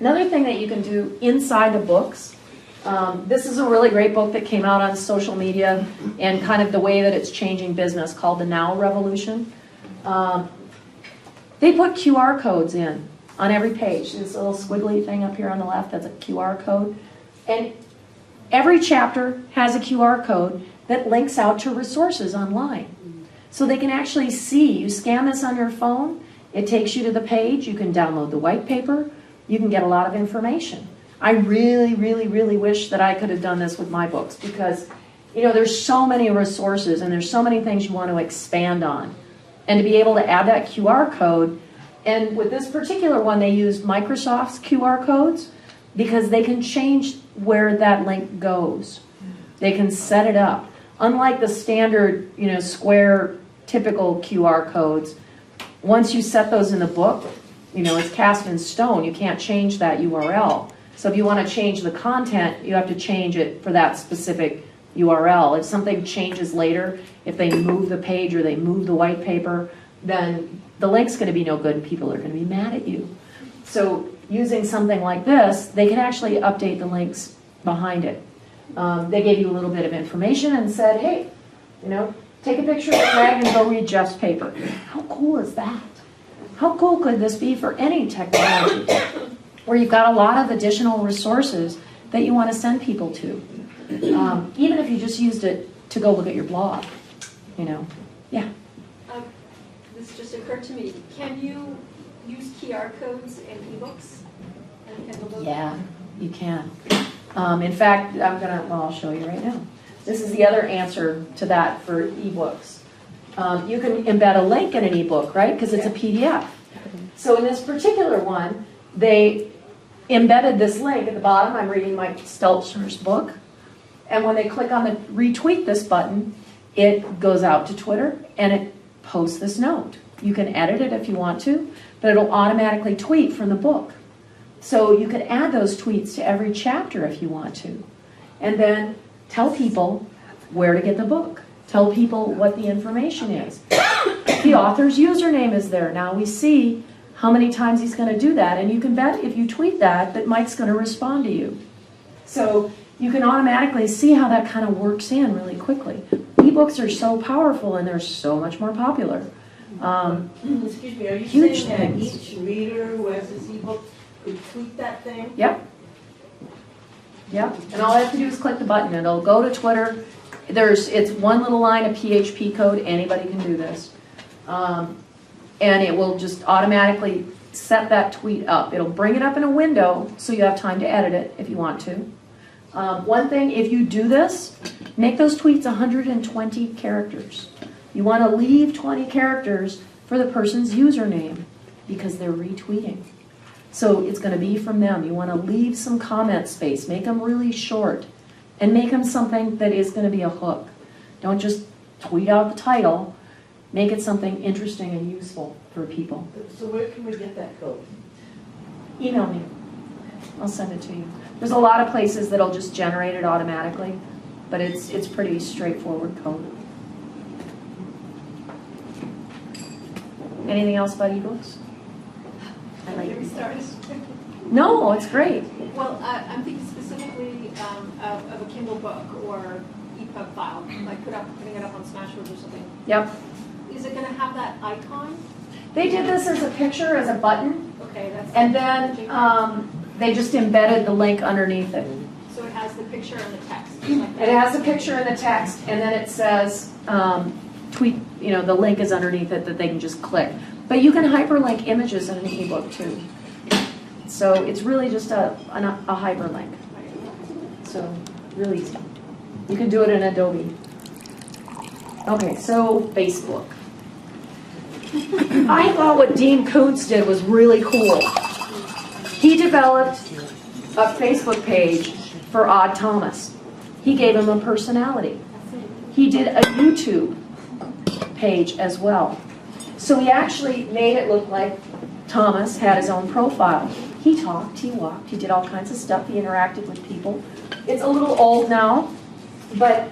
Another thing that you can do inside the books, this is a really great book that came out on social media and kind of the way that it's changing business, called The Now Revolution. They put QR codes in on every page. This little squiggly thing up here on the left, that's a QR code. And every chapter has a QR code that links out to resources online. So they can actually see, you scan this on your phone, it takes you to the page, you can download the white paper, you can get a lot of information. I really, really, really wish that I could have done this with my books, because there's so many resources and there's so many things you want to expand on. And to be able to add that QR code, and with this particular one they used Microsoft's QR codes because they can change where that link goes. They can set it up. Unlike the standard, square, typical QR codes, once you set those in the book, it's cast in stone. You can't change that URL. So if you want to change the content, you have to change it for that specific URL. If something changes later, if they move the page or they move the white paper, then the link's going to be no good and people are going to be mad at you. So using something like this, they can actually update the links behind it. They gave you a little bit of information and said, hey, take a picture of the flag and go read Jeff's paper. How cool is that? How cool could this be for any technology where you've got a lot of additional resources that you want to send people to? Even if you just used it to go look at your blog, yeah. This just occurred to me. Can you use QR codes in ebooks? Yeah, you can. In fact, I'll show you right now. This is the other answer to that for ebooks. You can embed a link in an ebook, right? Because it's a PDF. So in this particular one, they embedded this link at the bottom. I'm reading Mike Stelzner's book. And when they click on the retweet this button, it goes out to Twitter and it posts this note. You can edit it if you want to, but it'll automatically tweet from the book. So you can add those tweets to every chapter if you want to. And then tell people where to get the book. Tell people what the information is. The author's username is there. Now we see how many times he's going to do that. And you can bet if you tweet that Mike's going to respond to you. So you can automatically see how that kind of works in really quickly. Ebooks are so powerful and they're so much more popular. Excuse me, are you saying that each reader who has this ebook could tweet that thing? Yep. Yep. And all I have to do is click the button. It'll go to Twitter. It's one little line of PHP code. Anybody can do this. And it will just automatically set that tweet up. It'll bring it up in a window so you have time to edit it if you want to. One thing, if you do this, make those tweets 120 characters. You want to leave 20 characters for the person's username because they're retweeting. So it's going to be from them. You want to leave some comment space. Make them really short. And make them something that is going to be a hook. Don't just tweet out the title. Make it something interesting and useful for people. So where can we get that code? Email me. I'll send it to you. There's a lot of places that'll just generate it automatically, but it's pretty straightforward code. Anything else about ebooks? Can we start? No, it's great. Well, I'm thinking specifically of a Kindle book or EPUB file, like putting it up on Smashwords or something. Yep. Is it going to have that icon? They did this as a picture, as a button. Okay, that's. And then they just embedded the link underneath it. So it has the picture and the text. It has the picture and the text, and then it says tweet. The link is underneath it that they can just click. But you can hyperlink images in an ebook too. So it's really just a hyperlink. So really easy. You can do it in Adobe. Okay, so Facebook. I thought what Dean Koontz did was really cool. He developed a Facebook page for Odd Thomas. He gave him a personality. He did a YouTube page as well. So he actually made it look like Thomas had his own profile. He talked, he walked, he did all kinds of stuff, he interacted with people. It's a little old now, but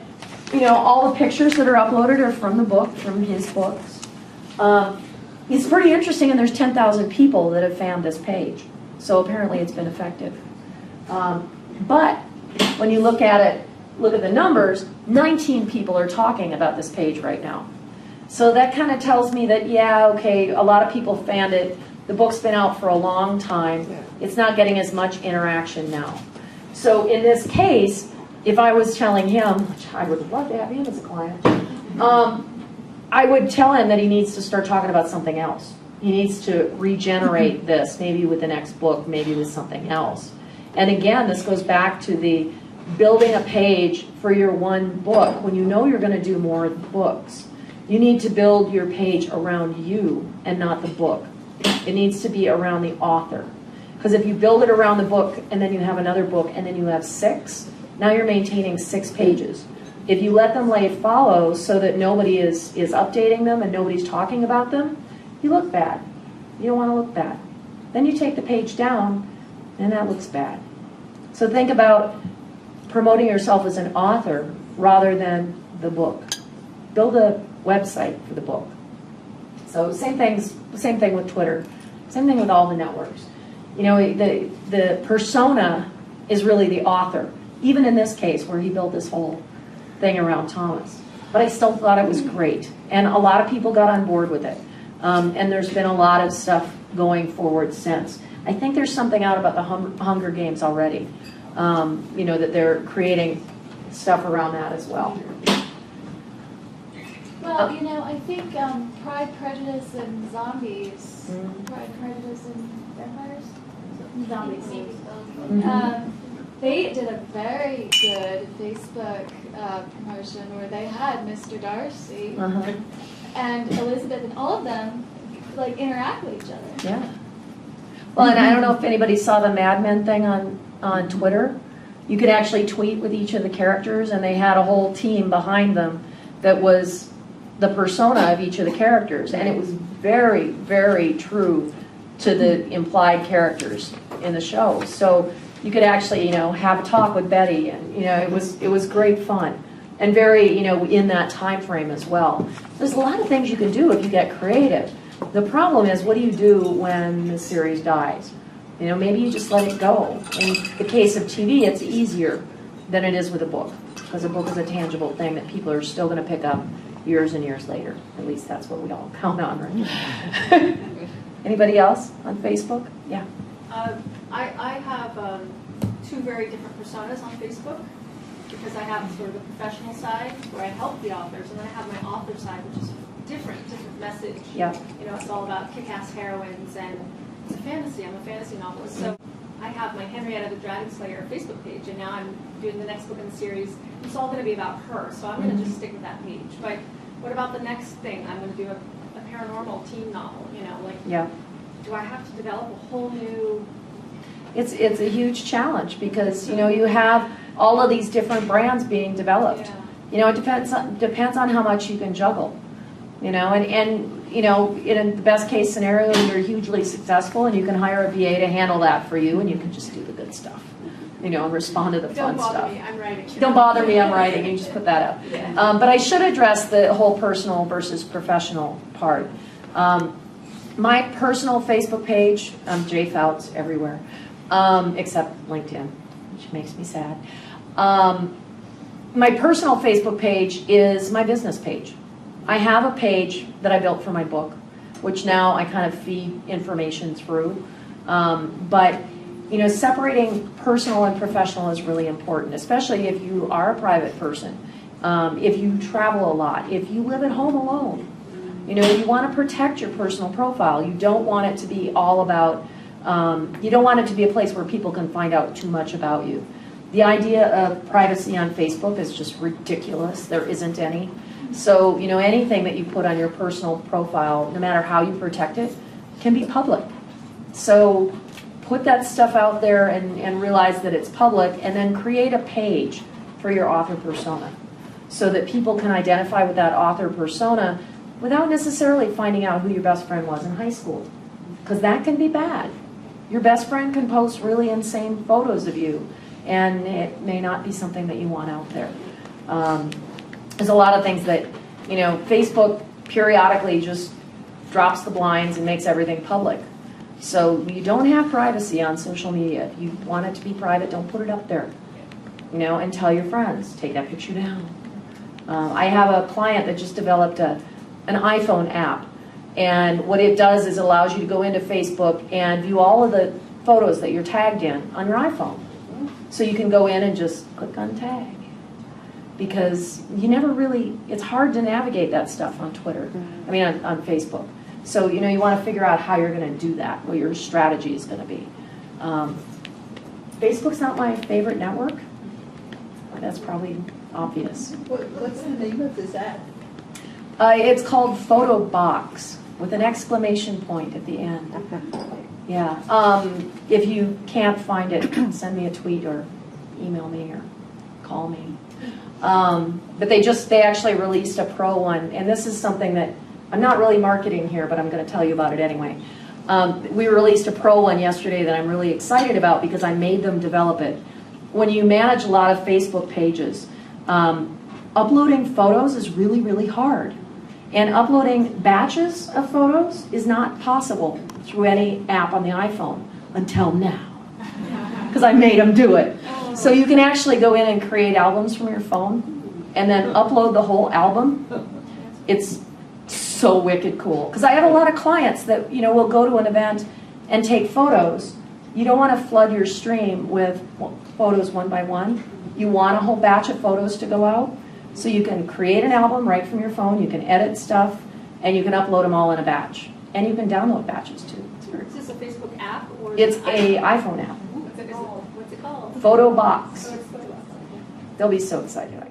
all the pictures that are uploaded are from the book, from his books. It's pretty interesting, and there's 10,000 people that have found this page. So apparently it's been effective. But when you look at it, look at the numbers, 19 people are talking about this page right now. So that kind of tells me that, yeah, okay, a lot of people fanned it. The book's been out for a long time. It's not getting as much interaction now. So in this case, if I was telling him, which I would love to have him as a client, I would tell him that he needs to start talking about something else. He needs to regenerate this, maybe with the next book, maybe with something else. And again, this goes back to the building a page for your one book. When you know you're going to do more books, you need to build your page around you and not the book. It needs to be around the author. Because if you build it around the book and then you have another book and then you have 6, now you're maintaining 6 pages. If you let them lay follow so that nobody is updating them and nobody's talking about them, you look bad. You don't want to look bad. Then you take the page down and that looks bad. So think about promoting yourself as an author rather than the book. Build a website for the book. So same thing with Twitter. Same thing with all the networks. You know, the persona is really the author, even in this case where he built this whole thing around Thomas. But I still thought it was great. And a lot of people got on board with it. And there's been a lot of stuff going forward since. I think there's something out about the Hunger Games already. You know, that they're creating stuff around that as well. Well, you know, I think Pride, Prejudice, and Zombies, Pride, Prejudice, and Vampires? Zombies. They did a very good Facebook promotion where they had Mr. Darcy and Elizabeth and all of them like interact with each other. Yeah. Well, and I don't know if anybody saw the Mad Men thing on Twitter. You could actually tweet with each of the characters, and they had a whole team behind them that was the persona of each of the characters, and it was very, very true to the implied characters in the show. So you could actually, you know, have a talk with Betty, and you know, it was great fun, and very, you know, in that time frame as well. There's a lot of things you can do if you get creative. The problem is, what do you do when the series dies? You know, maybe you just let it go. In the case of TV, it's easier than it is with a book, because a book is a tangible thing that people are still going to pick up years and years later. At least that's what we all count on, right? Anybody else on Facebook? Yeah. I have 2 very different personas on Facebook, because I have sort of the professional side where I help the authors, and then I have my author side, which is different message. Yeah. You know, it's all about kick-ass heroines, and it's a fantasy. I'm a fantasy novelist. So I have my Henrietta the Dragon Slayer Facebook page, and now I'm doing the next book in the series. It's all going to be about her, so I'm going to just stick with that page. But what about the next thing? I'm going to do a paranormal teen novel, you know, like, Yeah. do I have to develop a whole new... It's a huge challenge, because, you know, you have all of these different brands being developed. Yeah. You know, it depends on how much you can juggle. You know, and you know, in the best case scenario, you're hugely successful and you can hire a VA to handle that for you, and you can just do the good stuff, you know, and respond to the fun stuff. Don't bother me, I'm writing. Don't bother me, I'm writing. You just put that up. Yeah. But I should address the whole personal versus professional part. My personal Facebook page, I'm J Fouts everywhere, except LinkedIn, which makes me sad. My personal Facebook page is my business page. I have a page that I built for my book, which now I kind of feed information through. But, you know, separating personal and professional is really important, especially if you are a private person, if you travel a lot, if you live at home alone. You know, you want to protect your personal profile. You don't want it to be all about, you don't want it to be a place where people can find out too much about you. The idea of privacy on Facebook is just ridiculous. There isn't any. So, you know, anything that you put on your personal profile, no matter how you protect it, can be public. So put that stuff out there and realize that it's public, and then create a page for your author persona so that people can identify with that author persona without necessarily finding out who your best friend was in high school, because that can be bad. Your best friend can post really insane photos of you, and it may not be something that you want out there. There's a lot of things that, you know, Facebook periodically just drops the blinds and makes everything public. So you don't have privacy on social media. If you want it to be private, don't put it up there. You know, and tell your friends, take that picture down. I have a client that just developed an iPhone app. And what it does is allows you to go into Facebook and view all of the photos that you're tagged in on your iPhone. So you can go in and just click on tag. Because you never really, it's hard to navigate that stuff on Twitter. I mean, on Facebook. So, you know, you want to figure out how you're going to do that, what your strategy is going to be. Facebook's not my favorite network. That's probably obvious. What's the name of this app? It's called Photo Box with an exclamation point at the end. Yeah. If you can't find it, send me a tweet or email me or call me. But they actually released a pro one, and this is something that I'm not really marketing here, but I'm going to tell you about it anyway. We released a pro one yesterday that I'm really excited about because I made them develop it. When you manage a lot of Facebook pages, uploading photos is really, really hard. And uploading batches of photos is not possible through any app on the iPhone until now. Because I made them do it. So you can actually go in and create albums from your phone and then upload the whole album. It's so wicked cool. Because I have a lot of clients that, you know, will go to an event and take photos. You don't want to flood your stream with photos one by one. You want a whole batch of photos to go out. So you can create an album right from your phone, you can edit stuff, and you can upload them all in a batch. And you can download batches too. Is this a Facebook app or? It's an iPhone app. What's it called? Photo Box. Oh, it's Photo Box. They'll be so excited.